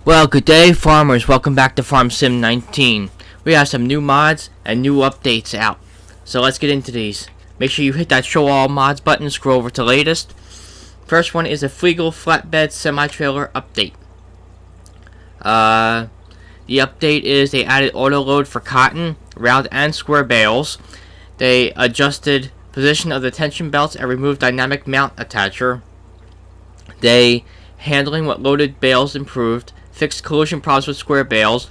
Well, good day, farmers. Welcome back to Farm Sim 19. We have some new mods and new updates out. So let's get into these. Make sure you hit that show all mods button, scroll over to latest. First one is a Flegel flatbed semi-trailer update. The update is they added auto load for cotton, round and square bales. They adjusted position of the tension belts and removed dynamic mount attacher. They handling with loaded bales improved, fixed collision problems with square bales,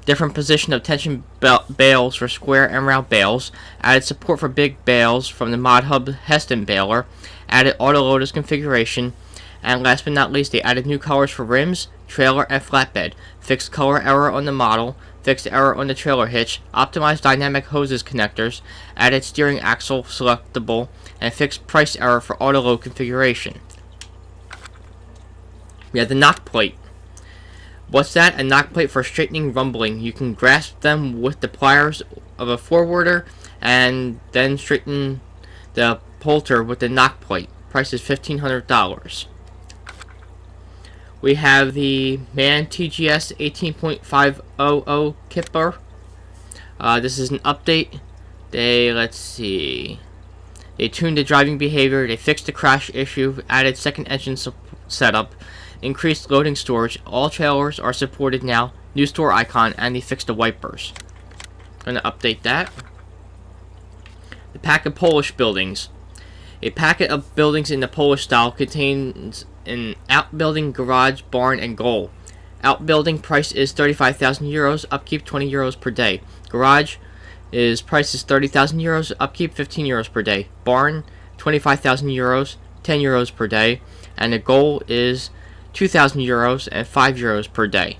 different position of tension bales for square and round bales, added support for big bales from the Mod Hub Heston baler, added auto loaders configuration, and last but not least, they added new colors for rims, trailer, and flatbed, fixed color error on the model, fixed error on the trailer hitch, optimized dynamic hoses connectors, added steering axle selectable, and fixed price error for auto load configuration. We have the knock plate. What's that? A knock plate for straightening rumbling. You can grasp them with the pliers of a forwarder and then straighten the polter with the knock plate. Price is $1,500. We have the MAN TGS 18.500 Kipper. This is an update. Let's see. They tuned the driving behavior. They fixed the crash issue. Added second engine setup. Increased loading storage. All trailers are supported now. New store icon, and they fixed the wipers. I'm going to update that. The pack of Polish buildings. A packet of buildings in the Polish style contains an outbuilding, garage, barn, and goal. Outbuilding price is 35,000 euros, upkeep 20 euros per day. Garage price is 30,000 euros, upkeep 15 euros per day. Barn 25,000 euros, 10 euros per day, and the goal is 2,000 euros and 5 euros per day.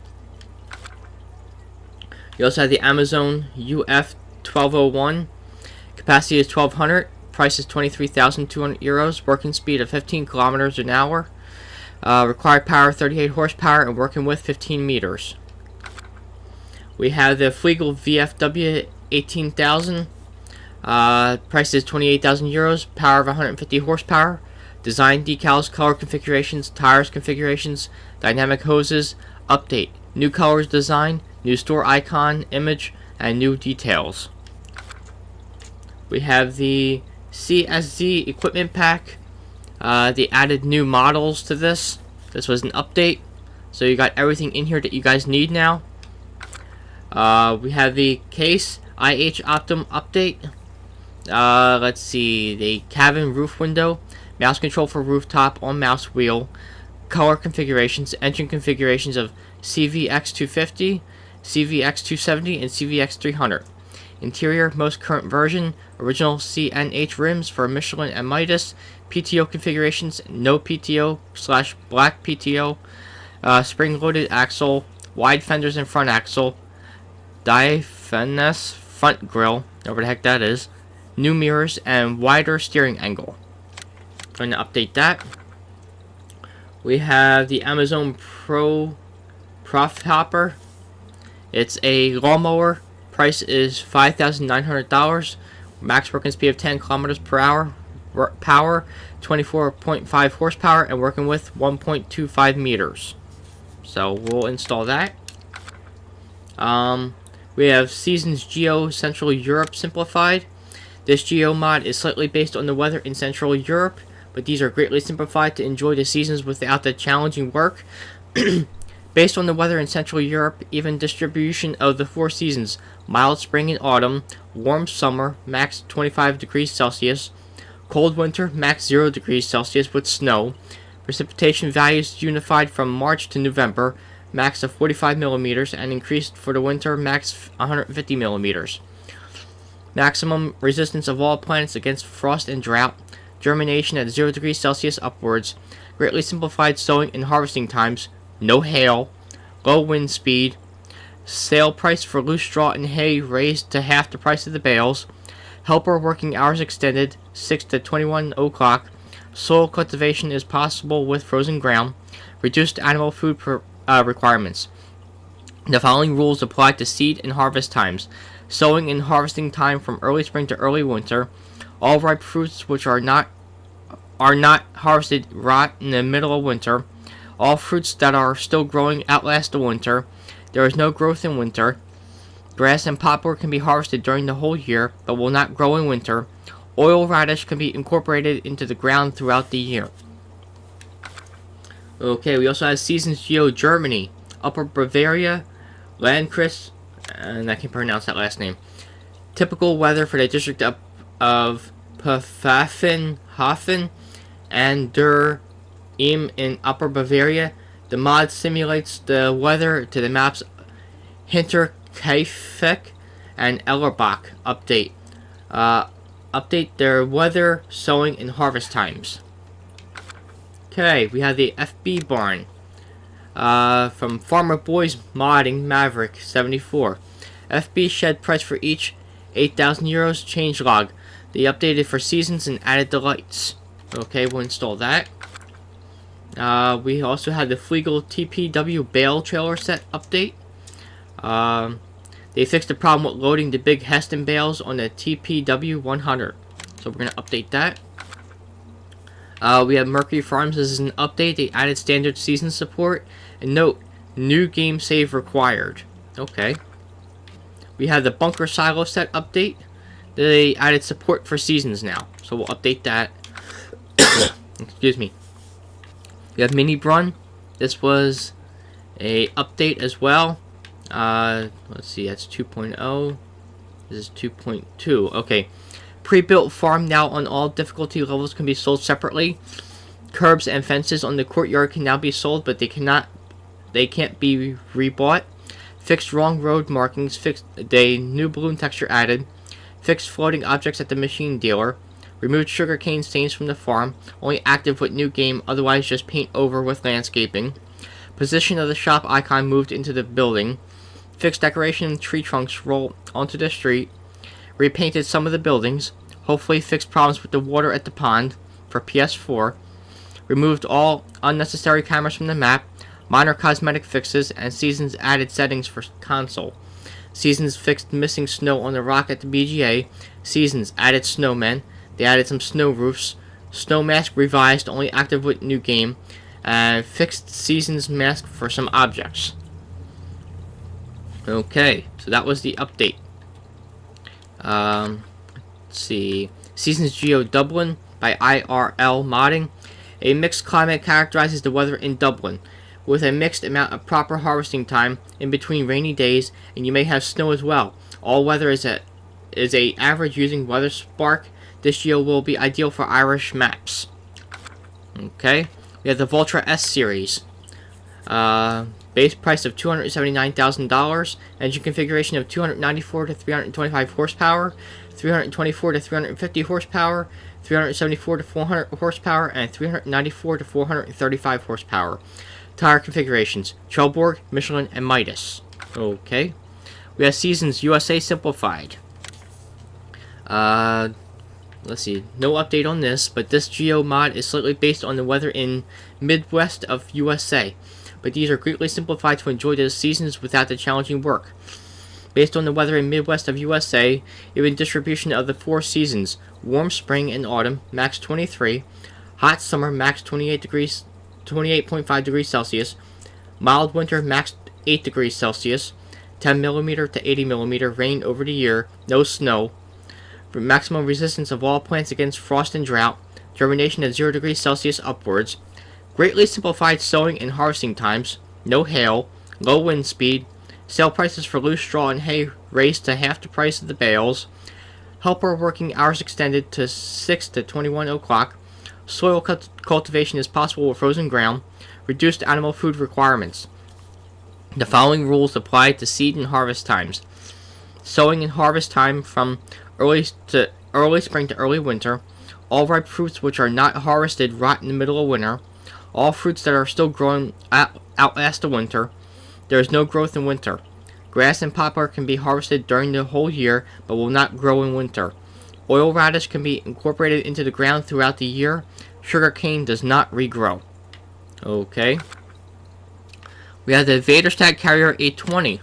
You also have the Amazon UF 1201. Capacity is 1,200. Price is 23,200 euros. Working speed of 15 kilometers an hour. Required power 38 horsepower and working width 15 meters. We have the Flegel VFW 18,000. Price is 28,000 euros. Power of 150 horsepower. Design decals, color configurations, tires configurations, dynamic hoses, update, new colors design, new store icon, image, and new details. We have the CSZ equipment pack. They added new models to this. This was an update, so you got everything in here that you guys need now. We have the case IH Optum update. Let's see, the cabin roof window. Mouse control for rooftop on mouse wheel. Color configurations, engine configurations of CVX250, CVX270, and CVX300. Interior, most current version, original CNH rims for Michelin and Midas. PTO configurations, no PTO / black PTO. Spring-loaded axle, wide fenders and front axle. Diaphanous front grille, whatever the heck that is. New mirrors and wider steering angle. Going to update that. We have the Amazon Pro Prof Hopper. It's a lawnmower. Price is $5,900. Max working speed of 10 kilometers per hour. Power 24.5 horsepower and working with 1.25 meters. So we'll install that. We have Seasons Geo Central Europe Simplified. This Geo mod is slightly based on the weather in Central Europe, but these are greatly simplified to enjoy the seasons without the challenging work. Based on the weather in Central Europe, even distribution of the 4 seasons, mild spring and autumn, warm summer, max 25 degrees Celsius, cold winter, max 0 degrees Celsius with snow, precipitation values unified from March to November, max of 45 millimeters, and increased for the winter, max 150 millimeters. Maximum resistance of all plants against frost and drought, germination at 0 degrees Celsius upwards, greatly simplified sowing and harvesting times, no hail, low wind speed, sale price for loose straw and hay raised to half the price of the bales, helper working hours extended 6 to 21 o'clock, soil cultivation is possible with frozen ground, reduced animal food requirements. The following rules apply to seed and harvest times. Sowing and harvesting time from early spring to early winter. All ripe fruits which are not harvested rot in the middle of winter. All fruits that are still growing outlast the winter. There is no growth in winter. Grass and poplar can be harvested during the whole year, but will not grow in winter. Oil radish can be incorporated into the ground throughout the year. Okay, we also have Seasons Geo Germany, Upper Bavaria, Landkreis, and I can pronounce that last name. Typical weather for the district of Pfaffenhofen and Der Im in Upper Bavaria. The mod simulates the weather to the maps Hinterkaifeck and Ellerbach. Update. Update their weather, sowing, and harvest times. Okay, we have the FB barn. From Farmer Boys Modding Maverick 74. FB shed price for each 8,000 euros change log. They updated for seasons and added the lights. Okay, we'll install that. We also had the Flegel TPW bale trailer set update. They fixed the problem with loading the big Heston bales on the TPW 100. So we're going to update that. We have Mercury Farms. This is an update. They added standard season support. And note, new game save required. Okay. We have the Bunker Silo set update. They added support for seasons now. So we'll update that. Excuse me. We have Mini Brun. This was a update as well. Let's see, that's 2.0. This is 2.2. Okay. Pre-built farm now on all difficulty levels can be sold separately. Curbs and fences on the courtyard can now be sold, but they can't be rebought. Fixed wrong road markings, fixed the new balloon texture added. Fixed floating objects at the machine dealer. Removed sugarcane stains from the farm, only active with new game, otherwise just paint over with landscaping. Position of the shop icon moved into the building. Fixed decoration tree trunks roll onto the street. Repainted some of the buildings. Hopefully fixed problems with the water at the pond for PS4. Removed all unnecessary cameras from the map. Minor cosmetic fixes and Seasons added settings for console. Seasons fixed missing snow on the rock at the BGA. Seasons added snowmen. They added some snow roofs. Snow mask revised, only active with new game. And fixed Seasons mask for some objects. Okay, so that was the update. Let's see. Seasons Geo Dublin by IRL Modding. A mixed climate characterizes the weather in Dublin, with a mixed amount of proper harvesting time in between rainy days, and you may have snow as well. All weather is a average using WeatherSpark. This geo will be ideal for Irish maps. Okay, we have the Voltra S series. Base price of $279,000. Engine configuration of 294 to 325 horsepower, 324 to 350 horsepower, 374 to 400 horsepower, and 394 to 435 horsepower. Tire configurations: Trelleborg, Michelin, and Midas. Okay. We have Seasons USA Simplified. Let's see. No update on this, but this Geo mod is slightly based on the weather in Midwest of USA. But these are greatly simplified to enjoy the seasons without the challenging work. Based on the weather in Midwest of USA, even distribution of the 4 seasons: warm spring and autumn, max 23, hot summer, max 28.5 degrees Celsius, mild winter, max 8 degrees Celsius, 10 millimeter to 80 millimeter rain over the year, no snow, maximum resistance of all plants against frost and drought, germination at 0 degrees Celsius upwards, greatly simplified sowing and harvesting times, no hail, low wind speed, sale prices for loose straw and hay raised to half the price of the bales, helper working hours extended to 6 to 21 o'clock, soil cultivation is possible with frozen ground, reduced animal food requirements. The following rules apply to seed and harvest times. Sowing and harvest time from early spring to early winter. All ripe fruits which are not harvested rot in the middle of winter. All fruits that are still growing outlast the winter. There is no growth in winter. Grass and poplar can be harvested during the whole year, but will not grow in winter. Oil radish can be incorporated into the ground throughout the year. Sugar cane does not regrow. Okay. We have the Vaderstad Carrier 820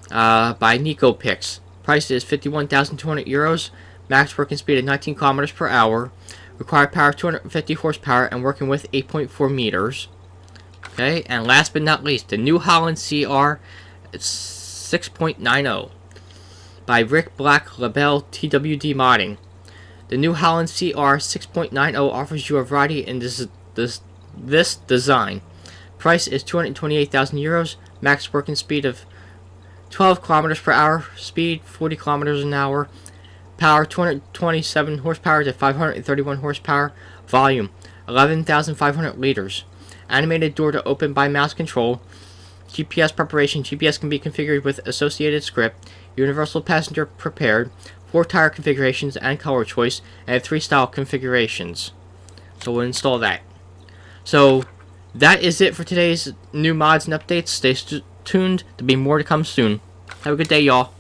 by NicoPix. Price is 51,200 euros. Max working speed of 19 kilometers per hour. Required power of 250 horsepower and working with 8.4 meters. Okay, and last but not least, the New Holland CR 6.90 by Rick Black Label TWD Modding. The New Holland CR 6.90 offers you a variety in this design. Price is 228,000 euros. Max working speed of 12 kilometers per hour. Speed 40 kilometers an hour. Power 227 horsepower to 531 horsepower. Volume 11,500 liters. Animated door to open by mouse control. GPS preparation. GPS can be configured with associated script. Universal passenger prepared. 4 tire configurations and color choice. And 3 style configurations. So we'll install that. So that is it for today's new mods and updates. Stay tuned. There'll be more to come soon. Have a good day, y'all.